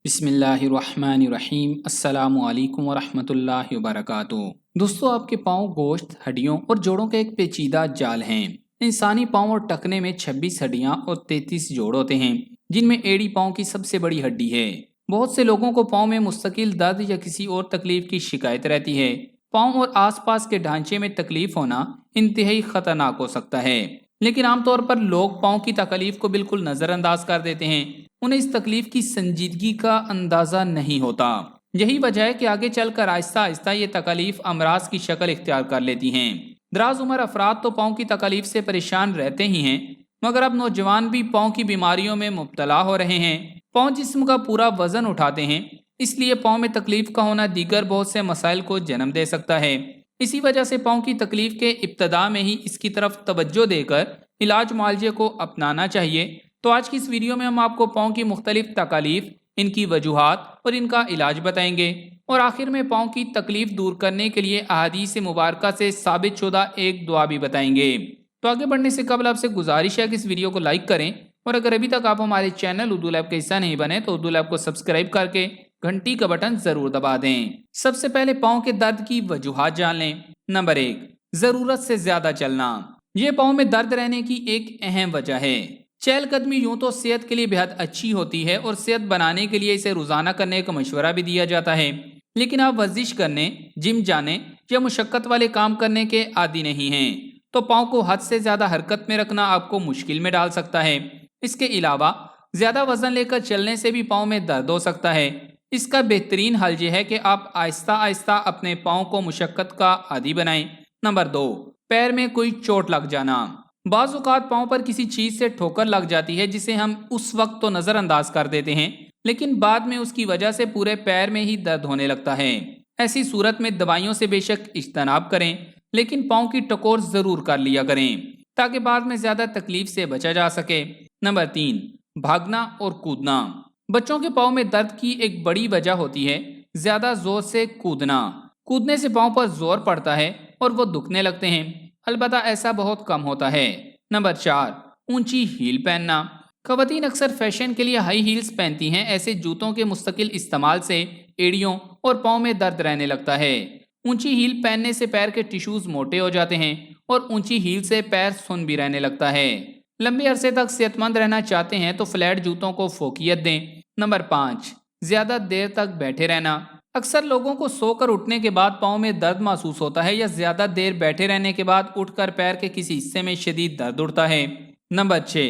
بسم اللہ الرحمن الرحیم۔ السلام علیکم ورحمۃ اللہ وبرکاتہ۔ دوستو، آپ کے پاؤں گوشت، ہڈیوں اور جوڑوں کا ایک پیچیدہ جال ہیں۔ انسانی پاؤں اور ٹخنے میں 26 ہڈیاں اور 33 جوڑ ہوتے ہیں، جن میں ایڑی پاؤں کی سب سے بڑی ہڈی ہے۔ بہت سے لوگوں کو پاؤں میں مستقل درد یا کسی اور تکلیف کی شکایت رہتی ہے۔ پاؤں اور آس پاس کے ڈھانچے میں تکلیف ہونا انتہائی خطرناک ہو سکتا ہے، لیکن عام طور پر لوگ پاؤں کی تکلیف کو بالکل نظر انداز کر دیتے ہیں۔ انہیں اس تکلیف کی سنجیدگی کا اندازہ نہیں ہوتا۔ یہی وجہ ہے کہ آگے چل کر آہستہ آہستہ یہ تکلیف امراض کی شکل اختیار کر لیتی ہیں۔ دراز عمر افراد تو پاؤں کی تکلیف سے پریشان رہتے ہی ہیں، مگر اب نوجوان بھی پاؤں کی بیماریوں میں مبتلا ہو رہے ہیں۔ پاؤں جسم کا پورا وزن اٹھاتے ہیں، اس لیے پاؤں میں تکلیف کا ہونا دیگر بہت سے مسائل کو جنم دے سکتا ہے۔ اسی وجہ سے پاؤں کی تکلیف کے ابتدا میں ہی اس کی طرف توجہ دے کر علاج معالجے کو اپنانا چاہیے۔ تو آج کی اس ویڈیو میں ہم آپ کو پاؤں کی مختلف تکالیف، ان کی وجوہات اور ان کا علاج بتائیں گے، اور آخر میں پاؤں کی تکلیف دور کرنے کے لیے احادیث مبارکہ سے ثابت شدہ ایک دعا بھی بتائیں گے۔ تو آگے بڑھنے سے قبل آپ سے گزارش ہے کہ اس ویڈیو کو لائک کریں، اور اگر ابھی تک آپ ہمارے چینل اردو لیب کا حصہ نہیں بنے تو اردو لیب کو سبسکرائب کر کے گھنٹی کا بٹن ضرور دبا دیں۔ سب سے پہلے پاؤں کے درد کی وجوہات جان لیں۔ نمبر 1، ضرورت سے زیادہ چلنا۔ یہ پاؤں میں درد رہنے کی ایک اہم وجہ ہے۔ چہل قدمی یوں تو صحت کے لیے بہت اچھی ہوتی ہے، اور صحت بنانے کے لیے اسے روزانہ کرنے کا مشورہ بھی دیا جاتا ہے، لیکن آپ ورزش کرنے، جم جانے یا مشقت والے کام کرنے کے عادی نہیں ہیں، تو پاؤں کو حد سے زیادہ حرکت میں رکھنا آپ کو مشکل میں ڈال سکتا ہے۔ اس کے علاوہ زیادہ وزن لے کر چلنے سے بھی پاؤں میں درد ہو سکتا ہے۔ اس کا بہترین حل یہ ہے کہ آپ آہستہ آہستہ اپنے پاؤں کو مشقت کا عادی بنائیں۔ نمبر 2، پیر میں کوئی چوٹ لگ جانا۔ بعض اوقات پاؤں پر کسی چیز سے ٹھوکر لگ جاتی ہے، جسے ہم اس وقت تو نظر انداز کر دیتے ہیں، لیکن بعد میں اس کی وجہ سے پورے پیر میں ہی درد ہونے لگتا ہے۔ ایسی صورت میں دوائیوں سے بے شک اجتناب کریں، لیکن پاؤں کی ٹکور ضرور کر لیا کریں تاکہ بعد میں زیادہ تکلیف سے بچا جا سکے۔ نمبر 3، بھاگنا اور کودنا۔ بچوں کے پاؤں میں درد کی ایک بڑی وجہ ہوتی ہے زیادہ زور سے کودنا۔ کودنے سے پاؤں پر زور پڑتا ہے اور وہ دکھنے لگتے ہیں، البتہ ایسا بہت کم ہوتا ہے۔ نمبر 4، اونچی ہیل پہننا۔ خواتین اکثر فیشن کے لیے ہائی ہیلز پہنتی ہیں۔ ایسے جوتوں کے مستقل استعمال سے ایڑیوں اور پاؤں میں درد رہنے لگتا ہے۔ اونچی ہیل پہننے سے پیر کے ٹیشوز موٹے ہو جاتے ہیں، اور اونچی ہیل سے پیر سن بھی رہنے لگتا ہے۔ لمبے عرصے تک صحت مند رہنا چاہتے ہیں تو فلیٹ جوتوں کو فوقیت دیں۔ نمبر 5، زیادہ دیر تک بیٹھے رہنا۔ اکثر لوگوں کو سو کر اٹھنے کے بعد پاؤں میں درد محسوس ہوتا ہے، یا زیادہ دیر بیٹھے رہنے کے بعد اٹھ کر پیر کے کسی حصے میں شدید درد اٹھتا ہے۔ نمبر 6،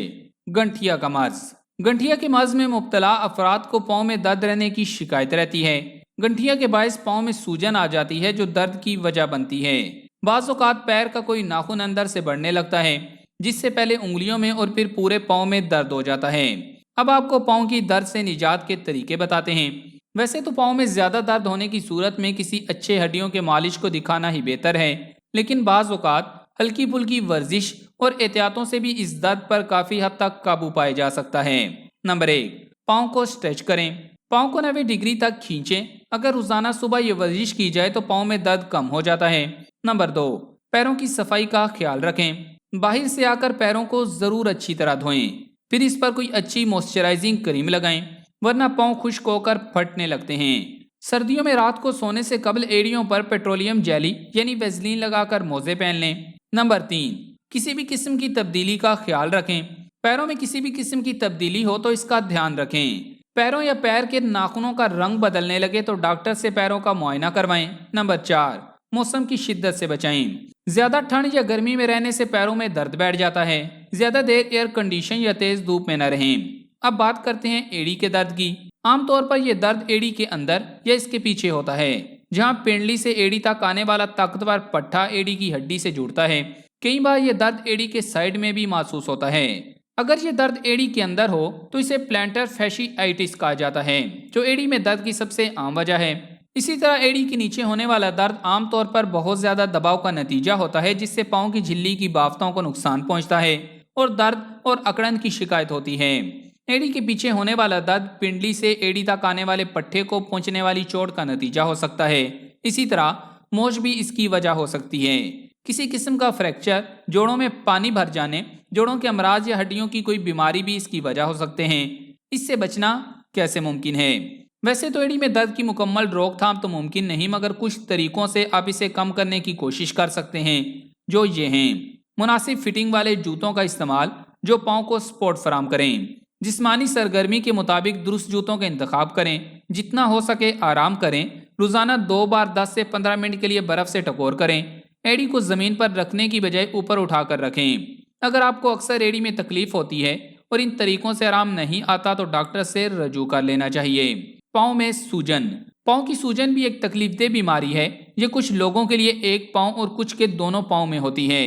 گنٹھیا کا مرض۔ گنٹھیا کے مرض میں مبتلا افراد کو پاؤں میں درد رہنے کی شکایت رہتی ہے۔ گنٹھیا کے باعث پاؤں میں سوجن آ جاتی ہے، جو درد کی وجہ بنتی ہے۔ بعض اوقات پیر کا کوئی ناخن اندر سے بڑھنے لگتا ہے، جس سے پہلے انگلیوں میں اور پھر پورے پاؤں میں درد ہو جاتا ہے۔ اب آپ کو پاؤں کی درد سے نجات کے طریقے بتاتے ہیں۔ ویسے تو پاؤں میں زیادہ درد ہونے کی صورت میں کسی اچھے ہڈیوں کے مالش کو دکھانا ہی بہتر ہے، لیکن بعض اوقات ہلکی پھلکی ورزش اور احتیاطوں سے بھی اس درد پر کافی حد تک قابو پایا جا سکتا ہے۔ نمبر 1، پاؤں کو اسٹریچ کریں۔ پاؤں کو 90 ڈگری تک کھینچیں۔ اگر روزانہ صبح یہ ورزش کی جائے تو پاؤں میں درد کم ہو جاتا ہے۔ نمبر 2، پیروں کی صفائی کا خیال رکھیں۔ باہر سے آ کر پیروں کو ضرور اچھی طرح دھوئیں، پھر اس پر کوئی اچھی موئسچرائزنگ کریم لگائیں، ورنہ پاؤں خشک ہو کر پھٹنے لگتے ہیں۔ سردیوں میں رات کو سونے سے قبل ایڑیوں پر پیٹرولیم جیلی یعنی ویزلین لگا کر موزے پہن لیں۔ نمبر 3، کسی بھی قسم کی تبدیلی کا خیال رکھیں۔ پیروں میں کسی بھی قسم کی تبدیلی ہو تو اس کا دھیان رکھیں۔ پیروں یا پیر کے ناخنوں کا رنگ بدلنے لگے تو ڈاکٹر سے پیروں کا معائنہ کروائیں۔ نمبر 4، موسم کی شدت سے بچائیں۔ زیادہ ٹھنڈ یا گرمی میں رہنے سے پیروں میں درد بیٹھ جاتا ہے۔ زیادہ دیر ایئر کنڈیشن یا تیز دھوپ میں نہ رہیں۔ اب بات کرتے ہیں ایڑی کے درد کی۔ عام طور پر یہ درد ایڑی کے اندر یا اس کے پیچھے ہوتا ہے، جہاں پنڈلی سے ایڑی تک آنے والا طاقتور پٹھا ایڑی کی ہڈی سے جڑتا ہے۔ کئی بار یہ درد ایڑی کے سائیڈ میں بھی محسوس ہوتا ہے۔ اگر یہ درد ایڑی کے اندر ہو تو اسے پلانٹر فیشیائٹس کہا جاتا ہے، جو ایڑی میں درد کی سب سے عام وجہ ہے۔ اسی طرح ایڑی کے نیچے ہونے والا درد عام طور پر بہت زیادہ دباؤ کا نتیجہ ہوتا ہے، جس سے پاؤں کی جھلی کی بافتوں کو نقصان پہنچتا ہے اور درد اور اکڑن کی شکایت ہوتی ہے۔ ایڑی کے پیچھے ہونے والا درد پنڈلی سے ایڑی تک آنے والے پٹھے کو پہنچنے والی چوٹ کا نتیجہ ہو سکتا ہے۔ اسی طرح موچ بھی اس کی وجہ ہو سکتی ہے۔ کسی قسم کا فریکچر، جوڑوں میں پانی بھر جانے، جوڑوں کے امراض یا ہڈیوں کی کوئی بیماری بھی اس کی وجہ ہو سکتے ہیں۔ اس سے بچنا کیسے ممکن ہے؟ ویسے تو ایڑی میں درد کی مکمل روک تھام تو ممکن نہیں، مگر کچھ طریقوں سے آپ اسے کم کرنے کی کوشش کر سکتے ہیں، جو یہ ہیں: مناسب فٹنگ والے جوتوں کا استعمال جو پاؤں کو سپورٹ فراہم کریں، جسمانی سرگرمی کے مطابق درست جوتوں کا انتخاب کریں، جتنا ہو سکے آرام کریں، روزانہ 2 بار 10 سے 15 منٹ کے لیے برف سے ٹکور کریں، ایڑی کو زمین پر رکھنے کی بجائے اوپر اٹھا کر رکھیں۔ اگر آپ کو اکثر ایڑی میں تکلیف ہوتی ہے اور ان طریقوں سے آرام نہیں آتا تو ڈاکٹر سے رجوع کر لینا چاہیے۔ پاؤں میں سوجن۔ پاؤں کی سوجن بھی ایک تکلیف دہ بیماری ہے۔ یہ کچھ لوگوں کے لیے ایک پاؤں اور کچھ کے دونوں پاؤں میں ہوتی ہے۔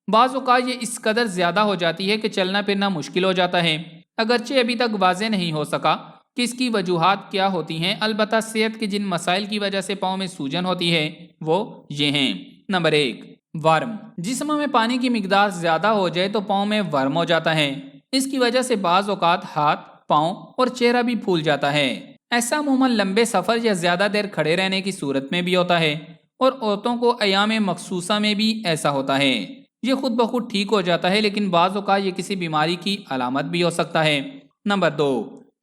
بعض اوقات یہ اس قدر زیادہ ہو جاتی ہے کہ چلنا پھرنا مشکل ہو جاتا ہے۔ اگرچہ ابھی تک واضح نہیں ہو سکا کہ اس کی وجوہات کیا ہوتی ہیں، البتہ صحت کے جن مسائل کی وجہ سے پاؤں میں سوجن ہوتی ہے وہ یہ ہیں۔ نمبر 1، ورم۔ جسم میں پانی کی مقدار زیادہ ہو جائے تو پاؤں میں ورم ہو جاتا ہے۔ اس کی وجہ سے بعض اوقات ہاتھ، پاؤں اور چہرہ بھی پھول جاتا ہے۔ ایسا عموماً لمبے سفر یا زیادہ دیر کھڑے رہنے کی صورت میں بھی ہوتا ہے، اور عورتوں کو ایام مخصوصہ میں بھی ایسا ہوتا ہے۔ یہ خود بخود ٹھیک ہو جاتا ہے، لیکن بعض اوقات یہ کسی بیماری کی علامت بھی ہو سکتا ہے۔ نمبر 2،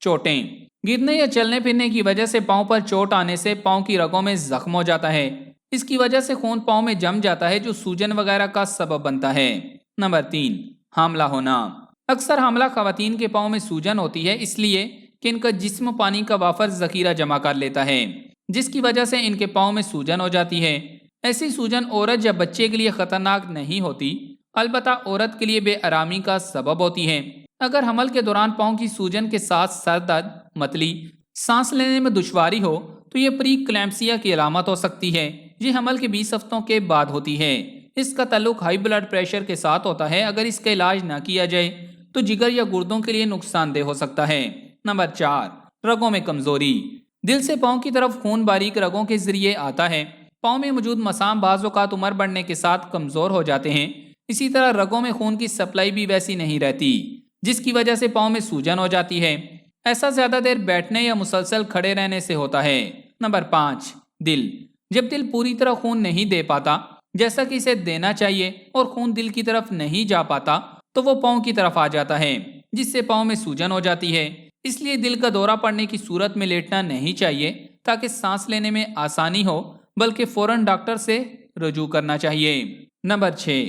چوٹیں۔ گرنے یا چلنے پھرنے کی وجہ سے پاؤں پر چوٹ آنے سے پاؤں کی رگوں میں زخم ہو جاتا ہے۔ اس کی وجہ سے خون پاؤں میں جم جاتا ہے جو سوجن وغیرہ کا سبب بنتا ہے۔ نمبر 3، حاملہ ہونا۔ اکثر حاملہ خواتین کے پاؤں میں سوجن ہوتی ہے، اس لیے کہ ان کا جسم پانی کا وافر ذخیرہ جمع کر لیتا ہے، جس کی وجہ سے ان کے پاؤں میں سوجن ہو جاتی ہے۔ ایسی سوجن عورت یا بچے کے لیے خطرناک نہیں ہوتی، البتہ عورت کے لیے بے آرامی کا سبب ہوتی ہے۔ اگر حمل کے دوران پاؤں کی سوجن کے ساتھ سر درد، متلی، سانس لینے میں دشواری ہو تو یہ پری کلیمپسیا کی علامت ہو سکتی ہے۔ یہ حمل کے 20 ہفتوں کے بعد ہوتی ہے۔ اس کا تعلق ہائی بلڈ پریشر کے ساتھ ہوتا ہے۔ اگر اس کا علاج نہ کیا جائے تو جگر یا گردوں کے لیے نقصان دہ ہو سکتا ہے۔ نمبر 4، رگوں میں کمزوری۔ دل سے پاؤں کی طرف خون باریک رگوں کے ذریعے آتا ہے۔ پاؤں میں موجود مسام بعض اوقات عمر بڑھنے کے ساتھ کمزور ہو جاتے ہیں۔ اسی طرح رگوں میں خون کی سپلائی بھی ویسی نہیں رہتی، جس کی وجہ سے پاؤں میں سوجن ہو جاتی ہے۔ ایسا زیادہ دیر بیٹھنے یا مسلسل کھڑے رہنے سے ہوتا ہے۔ نمبر 5، دل۔ جب دل پوری طرح خون نہیں دے پاتا جیسا کہ اسے دینا چاہیے اور خون دل کی طرف نہیں جا پاتا تو وہ پاؤں کی طرف آ جاتا ہے، جس سے پاؤں میں سوجن ہو جاتی ہے۔ اس لیے دل کا دورہ پڑنے کی صورت میں لیٹنا نہیں چاہیے تاکہ سانس لینے میں آسانی ہو، بلکہ فوراً ڈاکٹر سے رجوع کرنا چاہیے۔ نمبر 6،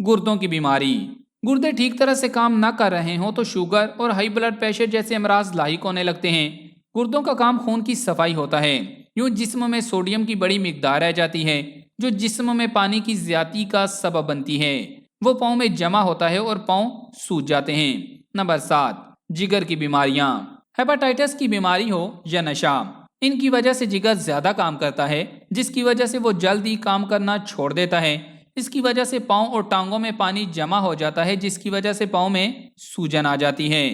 گردوں کی بیماری۔ گردے ٹھیک طرح سے کام نہ کر رہے ہوں تو شوگر اور ہائی بلڈ پریشر جیسے امراض لاحق ہونے لگتے ہیں۔ گردوں کا کام خون کی صفائی ہوتا ہے۔ یوں جسم میں سوڈیم کی بڑی مقدار رہ جاتی ہے جو جسم میں پانی کی زیادتی کا سبب بنتی ہے۔ وہ پاؤں میں جمع ہوتا ہے اور پاؤں سوج جاتے ہیں۔ نمبر 7، جگر کی بیماریاں۔ ہیپاٹائٹس کی بیماری ہو یا نشہ، ان کی وجہ سے جگر زیادہ کام کرتا ہے، جس کی وجہ سے وہ جلدی کام کرنا چھوڑ دیتا ہے۔ اس کی وجہ سے پاؤں اور ٹانگوں میں پانی جمع ہو جاتا ہے، جس کی وجہ سے پاؤں میں سوجن آ جاتی ہے۔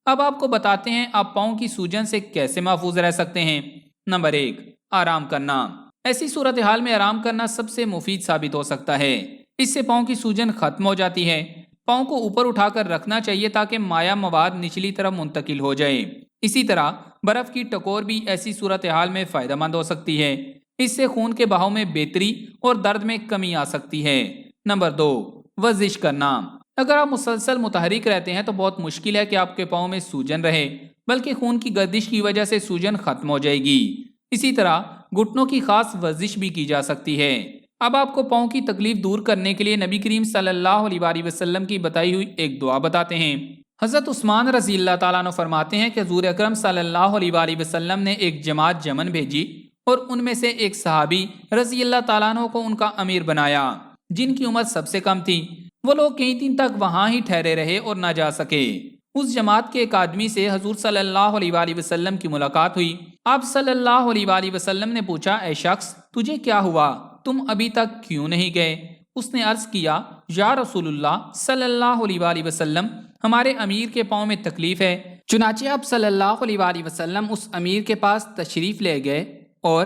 اب آپ کو بتاتے ہیں آپ پاؤں کی سوجن سے کیسے محفوظ رہ سکتے ہیں۔ نمبر 1، آرام کرنا۔ ایسی صورتحال میں آرام کرنا سب سے مفید ثابت ہو سکتا ہے۔ اس سے پاؤں کی سوجن ختم ہو جاتی ہے۔ پاؤں کو اوپر اٹھا کر رکھنا چاہیے تاکہ مائع مواد نچلی طرف منتقل ہو جائے۔ اسی طرح برف کی ٹکور بھی ایسی صورتحال میں فائدہ مند ہو سکتی ہے۔ اس سے خون کے بہاؤ میں بہتری اور درد میں کمی آ سکتی ہے۔ نمبر 2، ورزش کرنا۔ اگر آپ مسلسل متحرک رہتے ہیں تو بہت مشکل ہے کہ آپ کے پاؤں میں سوجن رہے، بلکہ خون کی گردش کی وجہ سے سوجن ختم ہو جائے گی۔ اسی طرح گھٹنوں کی خاص ورزش بھی کی جا سکتی ہے۔ اب آپ کو پاؤں کی تکلیف دور کرنے کے لیے نبی کریم صلی اللہ علیہ وآلہ وسلم کی بتائی ہوئی ایک دعا بتاتے ہیں۔ حضرت عثمان رضی اللہ تعالیٰ عنہ فرماتے ہیں کہ حضور اکرم صلی اللہ علیہ وآلہ وسلم نے ایک جماعت یمن بھیجی اور ان میں سے ایک صحابی رضی اللہ تعالیٰ عنہ کو ان کا امیر بنایا، جن کی عمر سب سے کم تھی۔ وہ لوگ کئی دن تک وہاں ہی ٹھہرے رہے اور نہ جا سکے۔ اس جماعت کے ایک آدمی سے حضور صلی اللہ علیہ وآلہ وسلم کی ملاقات ہوئی۔ آپ صلی اللہ علیہ وآلہ وسلم نے پوچھا، اے شخص، تجھے کیا ہوا؟ تم ابھی تک کیوں نہیں گئے؟ اس نے عرض کیا، یا رسول اللہ صلی اللہ علیہ وآلہ وسلم، ہمارے امیر کے پاؤں میں تکلیف ہے۔ چنانچہ آپ صلی اللہ علیہ وآلہ وسلم اس امیر کے پاس تشریف لے گئے اور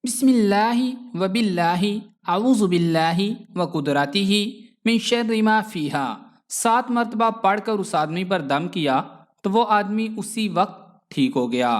بسم اللہ و باللہ اعوذ باللہ و قدرتہ من شر ما فیہا 7 مرتبہ پڑھ کر اس آدمی پر دم کیا تو وہ آدمی اسی وقت ٹھیک ہو گیا۔